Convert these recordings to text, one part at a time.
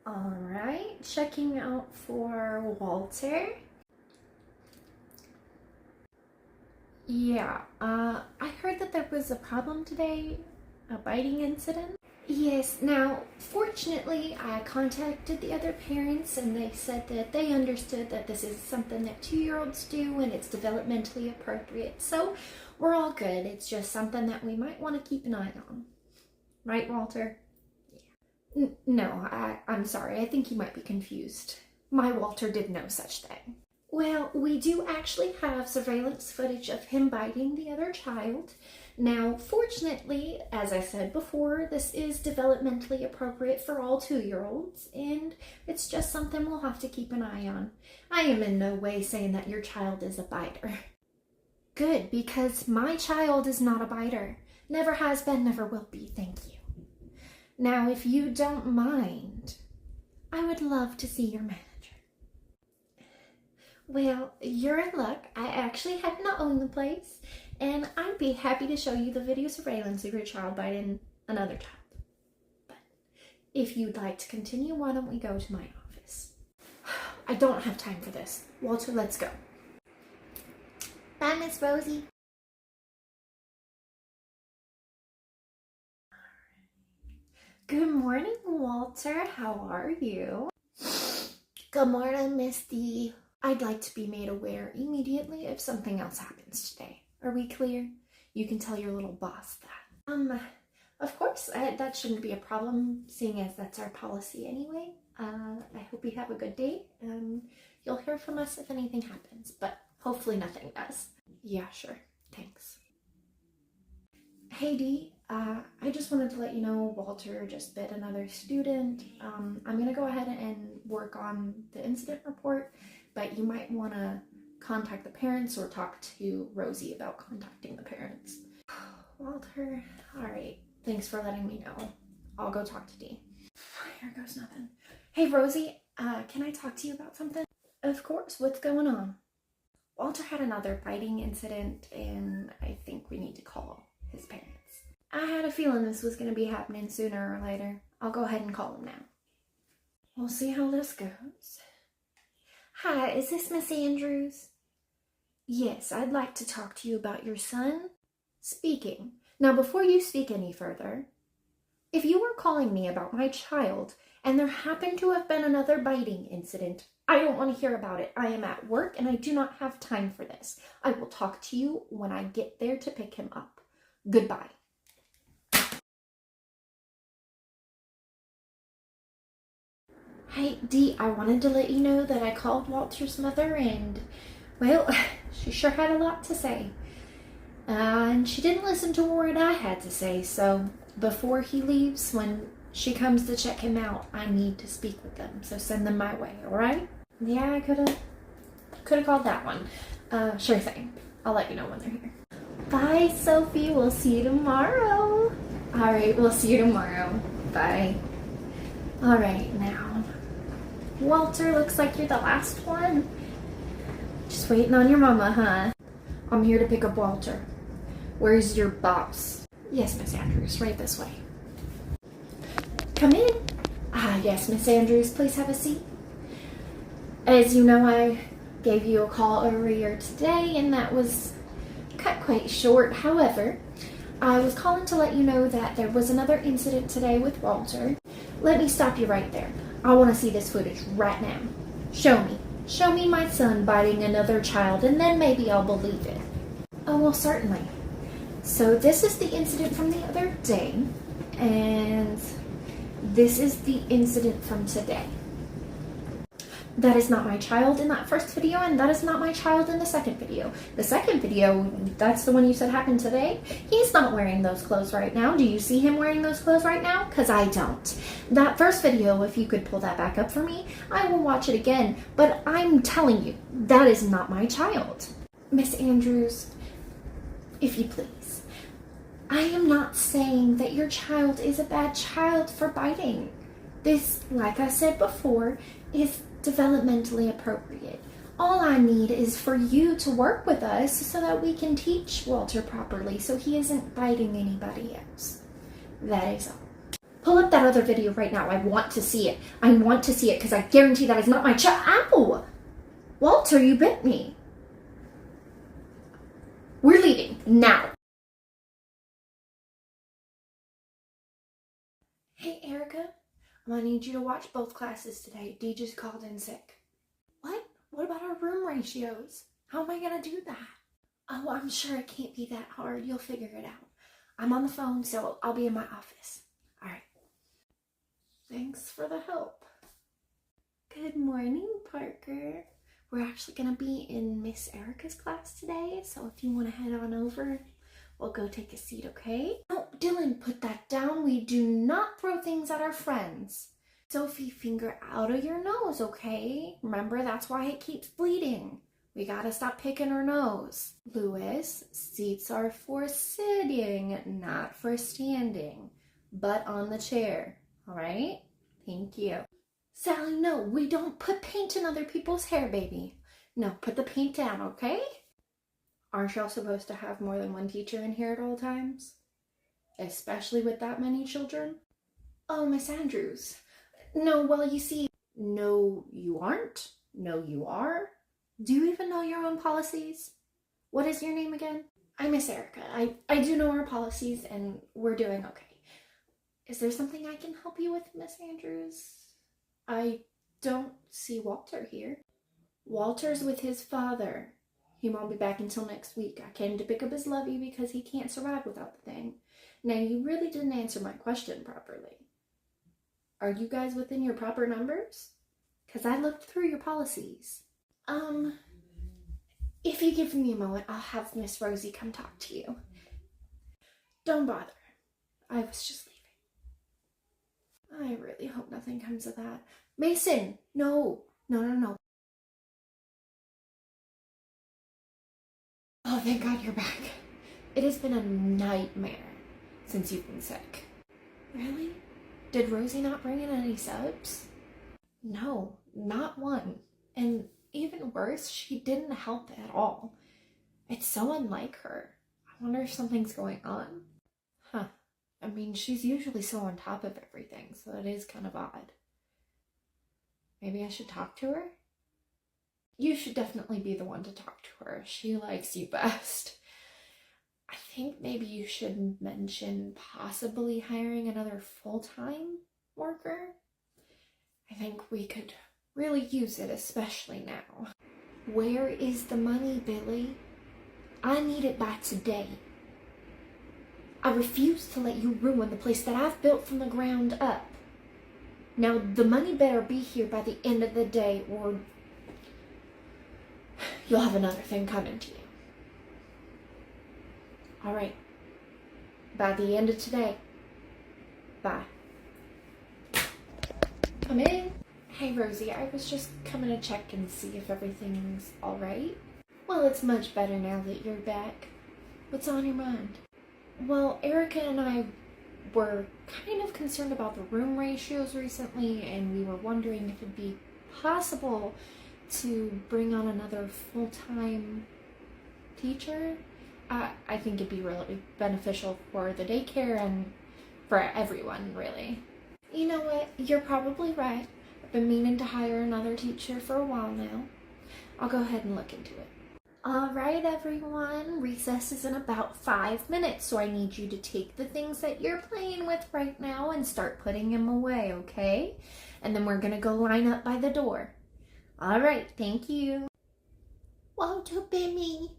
Alright, checking out for Walter. Yeah, I heard that there was a problem today, a biting incident. Yes, now, fortunately, I contacted the other parents and they said that they understood that this is something that 2-year-olds do and it's developmentally appropriate. So, we're all good. It's just something that we might want to keep an eye on. Right, Walter? No, I'm sorry. I think you might be confused. My Walter did no such thing. Well, we do actually have surveillance footage of him biting the other child. Now, fortunately, as I said before, this is developmentally appropriate for all 2-year-olds, and it's just something we'll have to keep an eye on. I am in no way saying that your child is a biter. Good, because my child is not a biter. Never has been, never will be, thank you. Now, if you don't mind, I would love to see your manager. Well, you're in luck. I actually happen to own the place, and I'd be happy to show you the video surveillance of your child biting another child. But if you'd like to continue, why don't we go to my office? I don't have time for this. Walter, let's go. Bye, Miss Rosie. Good morning, Walter. How are you? Good morning, Misty. I'd like to be made aware immediately if something else happens today. Are we clear? You can tell your little boss that. Of course, that shouldn't be a problem, seeing as that's our policy anyway. I hope you have a good day. You'll hear from us if anything happens, but hopefully nothing does. Yeah, sure. Thanks. Hey, Dee. I just wanted to let you know Walter just bit another student. I'm going to go ahead and work on the incident report, but you might want to contact the parents or talk to Rosie about contacting the parents. Walter, alright. Thanks for letting me know. I'll go talk to Dee. Here goes nothing. Hey, Rosie, can I talk to you about something? Of course. What's going on? Walter had another biting incident, and I think we need to call his parents. I had a feeling this was going to be happening sooner or later. I'll go ahead and call him now. We'll see how this goes. Hi, is this Miss Andrews? Yes, I'd like to talk to you about your son. Speaking. Now, before you speak any further, if you were calling me about my child and there happened to have been another biting incident, I don't want to hear about it. I am at work and I do not have time for this. I will talk to you when I get there to pick him up. Goodbye. Hey, Dee, I wanted to let you know that I called Walter's mother and, well, she sure had a lot to say. And she didn't listen to a word I had to say, so before he leaves, when she comes to check him out, I need to speak with them, so send them my way, alright? Yeah, I could've called that one. Sure thing. I'll let you know when they're here. Bye, Sophie. We'll see you tomorrow. Alright, we'll see you tomorrow. Bye. Alright, now. Walter, looks like you're the last one. Just waiting on your mama, huh? I'm here to pick up Walter. Where's your boss? Yes, Miss Andrews, right this way. Come in. Yes, Miss Andrews, please have a seat. As you know, I gave you a call earlier today, and that was cut quite short. However, I was calling to let you know that there was another incident today with Walter. Let me stop you right there. I want to see this footage right now. Show me. Show me my son biting another child, and then maybe I'll believe it. Oh, well, certainly. So this is the incident from the other day, and this is the incident from today. That is not my child in that first video, and that is not my child in the second video. The second video, that's the one you said happened today. He's not wearing those clothes right now. Do you see him wearing those clothes right now? Because I don't. That first video, if you could pull that back up for me, I will watch it again. But I'm telling you, that is not my child. Miss Andrews, if you please. I am not saying that your child is a bad child for biting. This, like I said before, is developmentally appropriate. All I need is for you to work with us so that we can teach Walter properly so he isn't biting anybody else. That is all. Pull up that other video right now. I want to see it. I want to see it because I guarantee that is not my child. Ow! Walter, you bit me. We're leaving now. Hey, Erica. I'm gonna need you to watch both classes today. Dee just called in sick. What? What about our room ratios? How am I gonna do that? Oh, I'm sure it can't be that hard. You'll figure it out. I'm on the phone, so I'll be in my office. All right. Thanks for the help. Good morning, Parker. We're actually gonna be in Miss Erica's class today, so if you want to head on over, we'll go take a seat, okay? Oh, Dylan, put that down. We do not throw things at our friends. Sophie, finger out of your nose, okay? Remember, that's why it keeps bleeding. We gotta stop picking her nose. Louis, seats are for sitting, not for standing. Butt on the chair, all right? Thank you. Sally, no, we don't put paint in other people's hair, baby. No, put the paint down, okay? Aren't y'all supposed to have more than one teacher in here at all times? Especially with that many children? Oh, Miss Andrews. No, well, you see... No, you aren't. No, you are. Do you even know your own policies? What is your name again? I'm Miss Erica. I do know our policies and we're doing okay. Is there something I can help you with, Miss Andrews? I don't see Walter here. Walter's with his father. He won't be back until next week. I came to pick up his lovey because he can't survive without the thing. Now, you really didn't answer my question properly. Are you guys within your proper numbers? Because I looked through your policies. If you give me a moment, I'll have Miss Rosie come talk to you. Don't bother. I was just leaving. I really hope nothing comes of that. Mason, no. No. Oh, thank God you're back. It has been a nightmare since you've been sick. Really? Did Rosie not bring in any subs? No, not one. And even worse, she didn't help at all. It's so unlike her. I wonder if something's going on. Huh. I mean, she's usually so on top of everything, so it is kind of odd. Maybe I should talk to her? You should definitely be the one to talk to her. She likes you best. I think maybe you should mention possibly hiring another full-time worker. I think we could really use it, especially now. Where is the money, Billy? I need it by today. I refuse to let you ruin the place that I've built from the ground up. Now, the money better be here by the end of the day, or you'll have another thing coming to you. All right. By the end of today. Bye. Come in. Hey, Rosie, I was just coming to check and see if everything's all right. Well, it's much better now that you're back. What's on your mind? Well, Erica and I were kind of concerned about the room ratios recently, and we were wondering if it'd be possible to bring on another full-time teacher. I think it'd be really beneficial for the daycare and for everyone, really. You know what? You're probably right. I've been meaning to hire another teacher for a while now. I'll go ahead and look into it. All right, everyone. Recess is in about 5 minutes, so I need you to take the things that you're playing with right now and start putting them away, okay? And then we're gonna go line up by the door. All right, thank you. Walter bit me.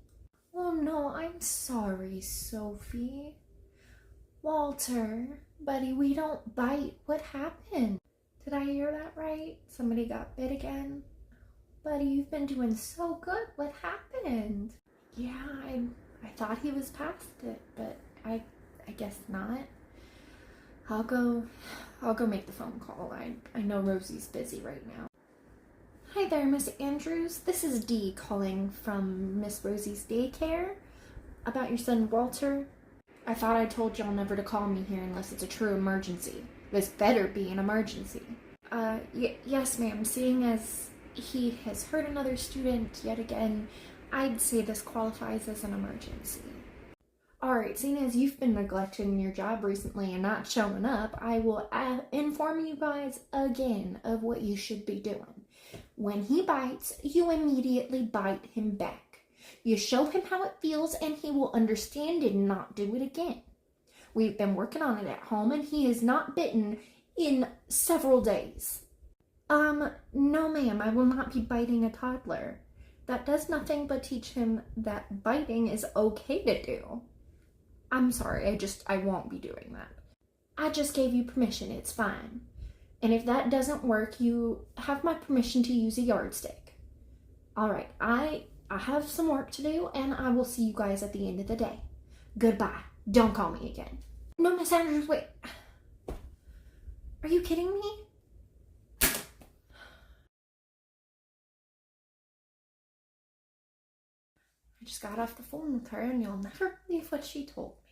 Oh no, I'm sorry, Sophie. Walter, buddy, we don't bite. What happened? Did I hear that right? Somebody got bit again? Buddy, you've been doing so good. What happened? Yeah, I thought he was past it, but I guess not. I'll go make the phone call. I know Rosie's busy right now. Hi there, Miss Andrews. This is Dee calling from Miss Rosie's Daycare about your son Walter. I thought I told y'all never to call me here unless it's a true emergency. This better be an emergency. Yes, ma'am. Seeing as he has hurt another student yet again, I'd say this qualifies as an emergency. Alright, seeing as you've been neglecting your job recently and not showing up, I will inform you guys again of what you should be doing. When he bites, you immediately bite him back. You show him how it feels and he will understand and not do it again. We've been working on it at home and he is not bitten in several days. No ma'am, I will not be biting a toddler. That does nothing but teach him that biting is okay to do. I'm sorry, I won't be doing that. I just gave you permission, it's fine. And if that doesn't work, you have my permission to use a yardstick. Alright, I have some work to do and I will see you guys at the end of the day. Goodbye. Don't call me again. No, Miss Andrews, wait. Are you kidding me? I just got off the phone with her and you'll never believe what she told me.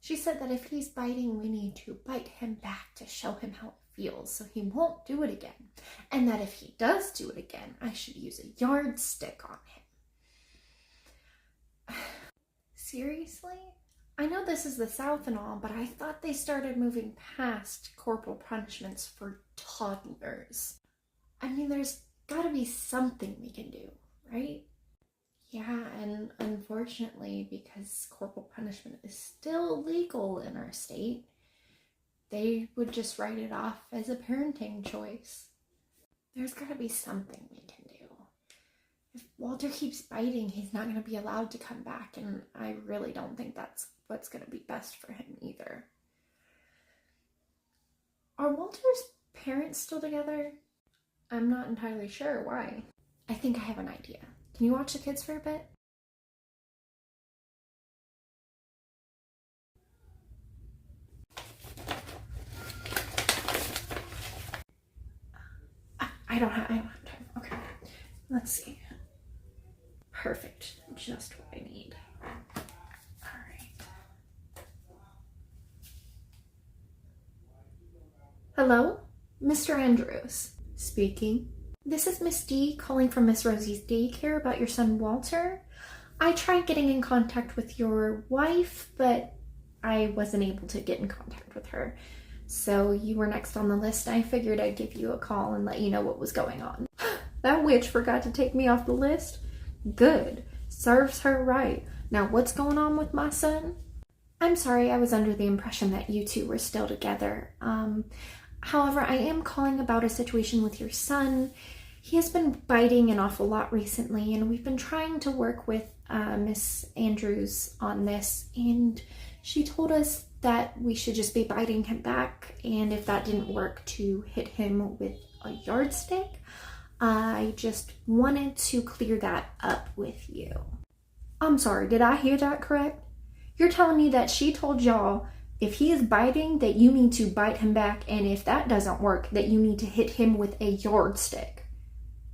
She said that if he's biting, we need to bite him back to show him how it feels so he won't do it again. And that if he does do it again, I should use a yardstick on him. Seriously? I know this is the South and all, but I thought they started moving past corporal punishments for toddlers. I mean, there's gotta be something we can do, right? Yeah, and unfortunately, because corporal punishment is still legal in our state, they would just write it off as a parenting choice. There's gotta be something we can do. If Walter keeps biting, he's not gonna be allowed to come back, and I really don't think that's what's gonna be best for him either. Are Walter's parents still together? I'm not entirely sure. Why? I think I have an idea. Can you watch the kids for a bit? I don't have time. Okay. Let's see. Perfect. Just what I need. Alright. Hello? Mr. Andrews. Speaking. This is Miss D calling from Miss Rosie's Daycare about your son Walter. I tried getting in contact with your wife, but I wasn't able to get in contact with her. So you were next on the list. I figured I'd give you a call and let you know what was going on. That witch forgot to take me off the list? Good. Serves her right. Now what's going on with my son? I'm sorry, I was under the impression that you two were still together. However, I am calling about a situation with your son. He has been biting an awful lot recently, and we've been trying to work with Miss Andrews on this, and she told us that we should just be biting him back, and if that didn't work, to hit him with a yardstick. I just wanted to clear that up with you. I'm sorry, did I hear that correct? You're telling me that she told y'all if he is biting, that you need to bite him back, and if that doesn't work, that you need to hit him with a yardstick.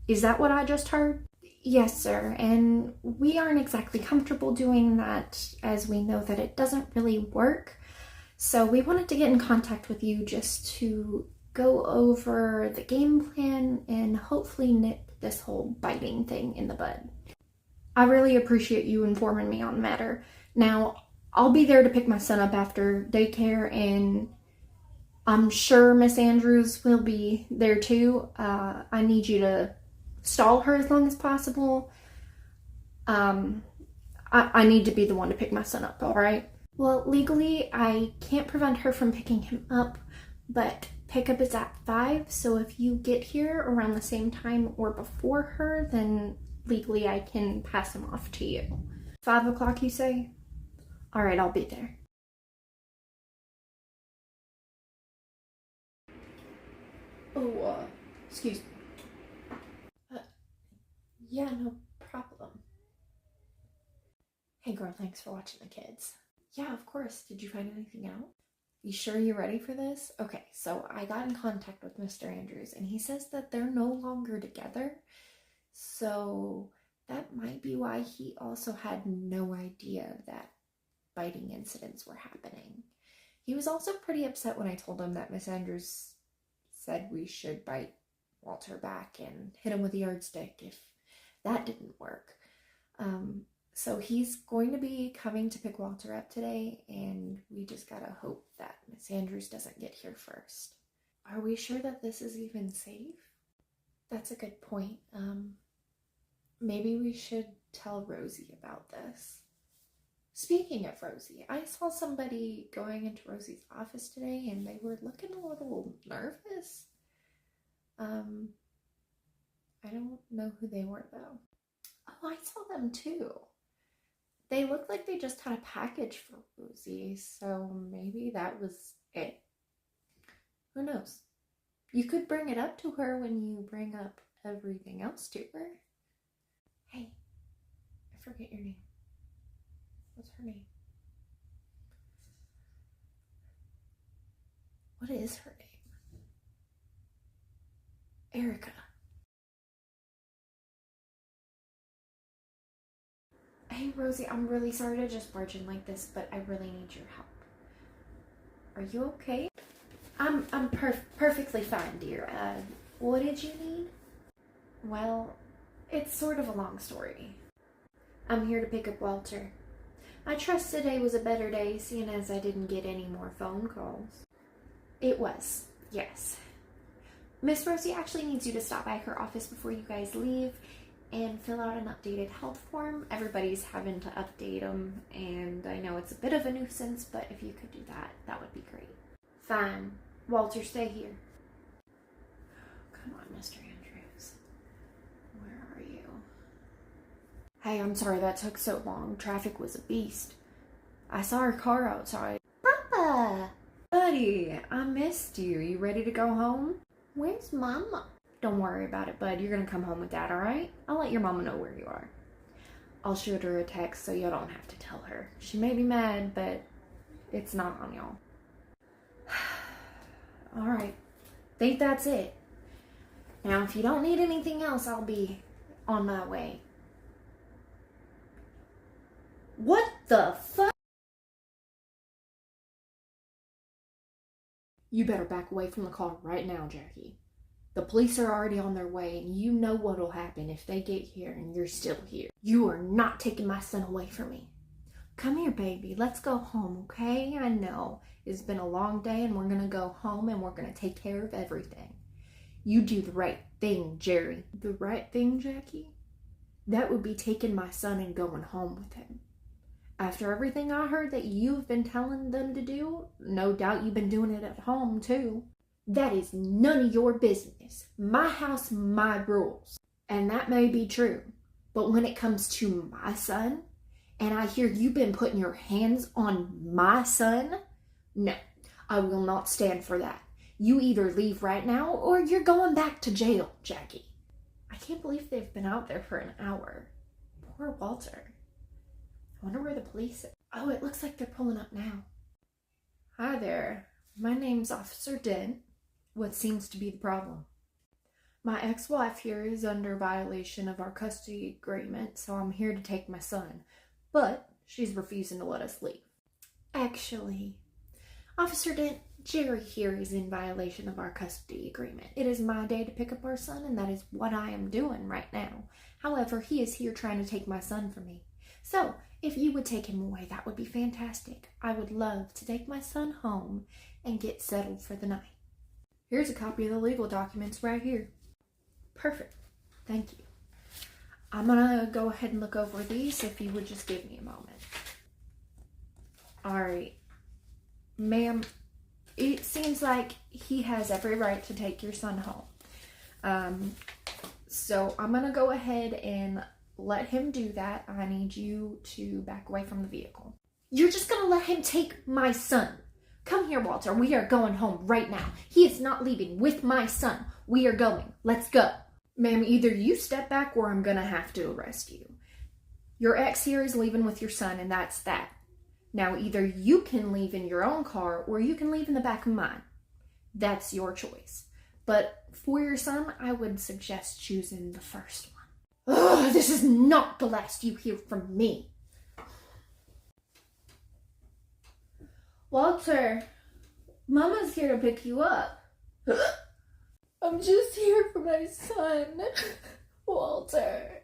Is that what I just heard? Yes, sir, and we aren't exactly comfortable doing that, as we know that it doesn't really work. So we wanted to get in contact with you just to go over the game plan and hopefully nip this whole biting thing in the bud. I really appreciate you informing me on the matter. Now, I'll be there to pick my son up after daycare, and I'm sure Miss Andrews will be there too. I need you to stall her as long as possible. I need to be the one to pick my son up, all right? Well, legally, I can't prevent her from picking him up, but pickup is at 5, so if you get here around the same time or before her, then legally I can pass him off to you. 5 o'clock, you say? All right, I'll be there. Oh, excuse me. Yeah, no problem. Hey girl, thanks for watching the kids. Yeah, of course. Did you find anything out? You sure you're ready for this? Okay, so I got in contact with Mr. Andrews and he says that they're no longer together. So that might be why he also had no idea that biting incidents were happening. He was also pretty upset when I told him that Miss Andrews said we should bite Walter back and hit him with a yardstick if that didn't work. So he's going to be coming to pick Walter up today, and we just gotta hope that Miss Andrews doesn't get here first. Are we sure that this is even safe? That's a good point. Maybe we should tell Rosie about this. Speaking of Rosie, I saw somebody going into Rosie's office today and they were looking a little nervous. I don't know who they were though. Oh, I saw them too. They looked like they just had a package for Rosie, so maybe that was it. Who knows? You could bring it up to her when you bring up everything else to her. Hey, I forget your name. What's her name? What is her name? Erica. Hey, Rosie, I'm really sorry to just barge in like this, but I really need your help. Are you okay? I'm perfectly fine, dear. What did you need? Well, it's sort of a long story. I'm here to pick up Walter. I trust today was a better day, seeing as I didn't get any more phone calls. It was, yes. Miss Rosie actually needs you to stop by her office before you guys leave and fill out an updated health form. Everybody's having to update them, and I know it's a bit of a nuisance, but if you could do that, that would be great. Fine. Walter, stay here. Come on, Mr. Andrews. Where are you? Hey, I'm sorry that took so long. Traffic was a beast. I saw her car outside. Papa! Buddy, I missed you. You ready to go home? Where's Mama? Don't worry about it, bud. You're gonna come home with Dad, alright? I'll let your mama know where you are. I'll shoot her a text so you don't have to tell her. She may be mad, but it's not on y'all. Alright. Think that's it. Now, if you don't need anything else, I'll be on my way. What the fuck? You better back away from the car right now, Jackie. The police are already on their way, and you know what'll happen if they get here and you're still here. You are not taking my son away from me. Come here, baby. Let's go home, okay? I know it's been a long day, and we're gonna go home, and we're gonna take care of everything. You do the right thing, Jerry. The right thing, Jackie? That would be taking my son and going home with him. After everything I heard that you've been telling them to do, no doubt you've been doing it at home, too. That is none of your business. My house, my rules. And that may be true. But when it comes to my son, and I hear you've been putting your hands on my son, no, I will not stand for that. You either leave right now or you're going back to jail, Jackie. I can't believe they've been out there for an hour. Poor Walter. I wonder where the police are. Oh, it looks like they're pulling up now. Hi there. My name's Officer Dent. What seems to be the problem? My ex-wife here is under violation of our custody agreement, so I'm here to take my son. But she's refusing to let us leave. Actually, Officer Dent, Jerry here is in violation of our custody agreement. It is my day to pick up our son, and that is what I am doing right now. However, he is here trying to take my son from me. So, if you would take him away, that would be fantastic. I would love to take my son home and get settled for the night. Here's a copy of the legal documents right here. Perfect. Thank you. I'm gonna go ahead and look over these if you would just give me a moment. Alright. Ma'am, it seems like he has every right to take your son home. So I'm gonna go ahead and let him do that. I need you to back away from the vehicle. You're just gonna let him take my son? Come here, Walter. We are going home right now. He is not leaving with my son. We are going. Let's go. Ma'am, either you step back or I'm gonna have to arrest you. Your ex here is leaving with your son, and that's that. Now, either you can leave in your own car or you can leave in the back of mine. That's your choice. But for your son, I would suggest choosing the first one. Ugh, this is not the last you hear from me. Walter, Mama's here to pick you up. I'm just here for my son, Walter.